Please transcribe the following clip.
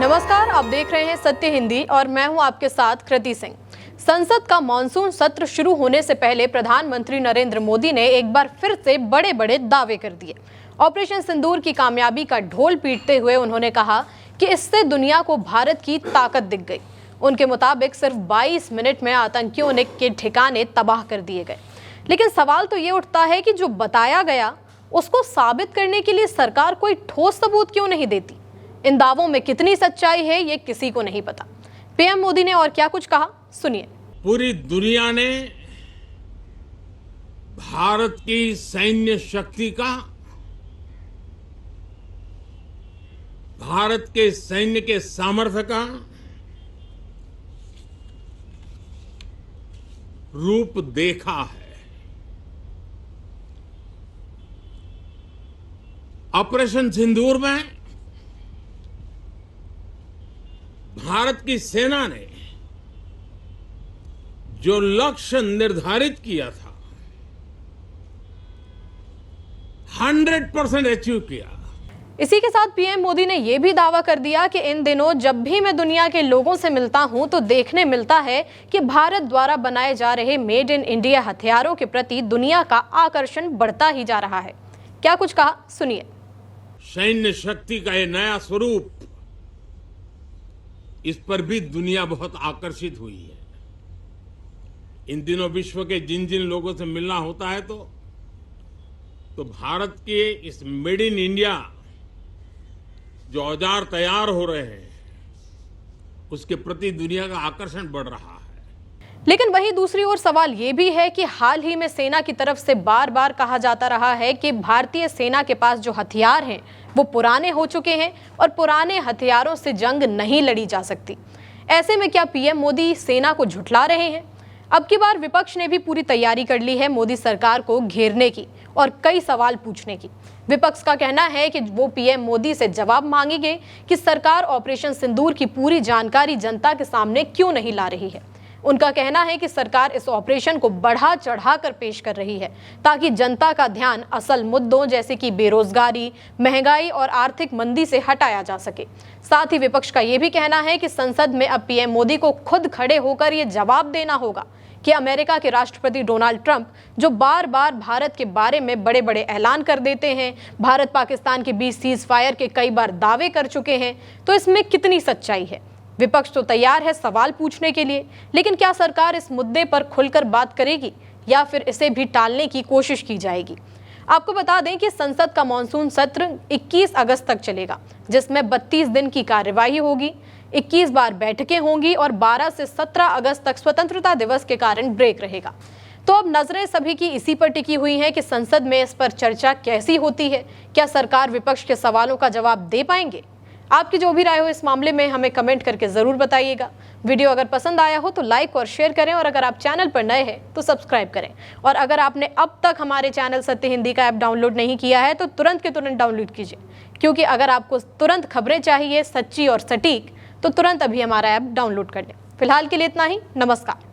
नमस्कार, आप देख रहे हैं सत्य हिंदी और मैं हूं आपके साथ कृति सिंह। संसद का मॉनसून सत्र शुरू होने से पहले प्रधानमंत्री नरेंद्र मोदी ने एक बार फिर से बड़े बड़े दावे कर दिए। ऑपरेशन सिंदूर की कामयाबी का ढोल पीटते हुए उन्होंने कहा कि इससे दुनिया को भारत की ताकत दिख गई। उनके मुताबिक सिर्फ 22 मिनट में आतंकियों के ठिकाने तबाह कर दिए गए। लेकिन सवाल तो ये उठता है कि जो बताया गया उसको साबित करने के लिए सरकार कोई ठोस सबूत क्यों नहीं देती। इन दावों में कितनी सच्चाई है ये किसी को नहीं पता। पीएम मोदी ने और क्या कुछ कहा, सुनिए। पूरी दुनिया ने भारत की सैन्य शक्ति का, भारत के सैन्य के सामर्थ्य का रूप देखा है। ऑपरेशन सिंदूर में भारत की सेना ने जो लक्ष्य निर्धारित किया था 100% अचीव किया। इसी के साथ पीएम मोदी ने यह भी दावा कर दिया कि इन दिनों जब भी मैं दुनिया के लोगों से मिलता हूं तो देखने मिलता है कि भारत द्वारा बनाए जा रहे मेड इन इंडिया हथियारों के प्रति दुनिया का आकर्षण बढ़ता ही जा रहा है। क्या कुछ कहा, सुनिए। सैन्य शक्ति का यह नया स्वरूप, इस पर भी दुनिया बहुत आकर्षित हुई है। इन दिनों विश्व के जिन जिन लोगों से मिलना होता है तो भारत के इस मेड इन इंडिया जो औजार तैयार हो रहे हैं उसके प्रति दुनिया का आकर्षण बढ़ रहा है। लेकिन वहीं दूसरी ओर सवाल ये भी है कि हाल ही में सेना की तरफ से बार बार कहा जाता रहा है कि भारतीय सेना के पास जो हथियार हैं वो पुराने हो चुके हैं और पुराने हथियारों से जंग नहीं लड़ी जा सकती। ऐसे में क्या पीएम मोदी सेना को झुठला रहे हैं? अब की बार विपक्ष ने भी पूरी तैयारी कर ली है मोदी सरकार को घेरने की और कई सवाल पूछने की। विपक्ष का कहना है कि वो पीएम मोदी से जवाब मांगेंगे कि सरकार ऑपरेशन सिंदूर की पूरी जानकारी जनता के सामने क्यों नहीं ला रही है। उनका कहना है कि सरकार इस ऑपरेशन को बढ़ा चढ़ाकर पेश कर रही है ताकि जनता का ध्यान असल मुद्दों जैसे कि बेरोजगारी, महंगाई और आर्थिक मंदी से हटाया जा सके। साथ ही विपक्ष का यह भी कहना है कि संसद में अब पीएम मोदी को खुद खड़े होकर यह जवाब देना होगा कि अमेरिका के राष्ट्रपति डोनाल्ड ट्रंप जो बार बार भारत के बारे में बड़े बड़े ऐलान कर देते हैं, भारत पाकिस्तान के बीच सीज फायर के कई बार दावे कर चुके हैं, तो इसमें कितनी सच्चाई है। विपक्ष तो तैयार है सवाल पूछने के लिए, लेकिन क्या सरकार इस मुद्दे पर खुलकर बात करेगी या फिर इसे भी टालने की कोशिश की जाएगी। आपको बता दें कि संसद का मॉनसून सत्र 21 अगस्त तक चलेगा, जिसमें 32 दिन की कार्यवाही होगी, 21 बार बैठकें होंगी और 12 से 17 अगस्त तक स्वतंत्रता दिवस के कारण ब्रेक रहेगा। तो अब नजरें सभी की इसी पर टिकी हुई हैं कि संसद में इस पर चर्चा कैसी होती है। क्या सरकार विपक्ष के सवालों का जवाब दे पाएंगे? आपकी जो भी राय हो इस मामले में हमें कमेंट करके जरूर बताइएगा। वीडियो अगर पसंद आया हो तो लाइक और शेयर करें और अगर आप चैनल पर नए हैं तो सब्सक्राइब करें। और अगर आपने अब तक हमारे चैनल सत्य हिंदी का ऐप डाउनलोड नहीं किया है तो तुरंत के तुरंत डाउनलोड कीजिए, क्योंकि अगर आपको तुरंत खबरें चाहिए सच्ची और सटीक तो तुरंत अभी हमारा ऐप डाउनलोड कर लें। फिलहाल के लिए इतना ही। नमस्कार।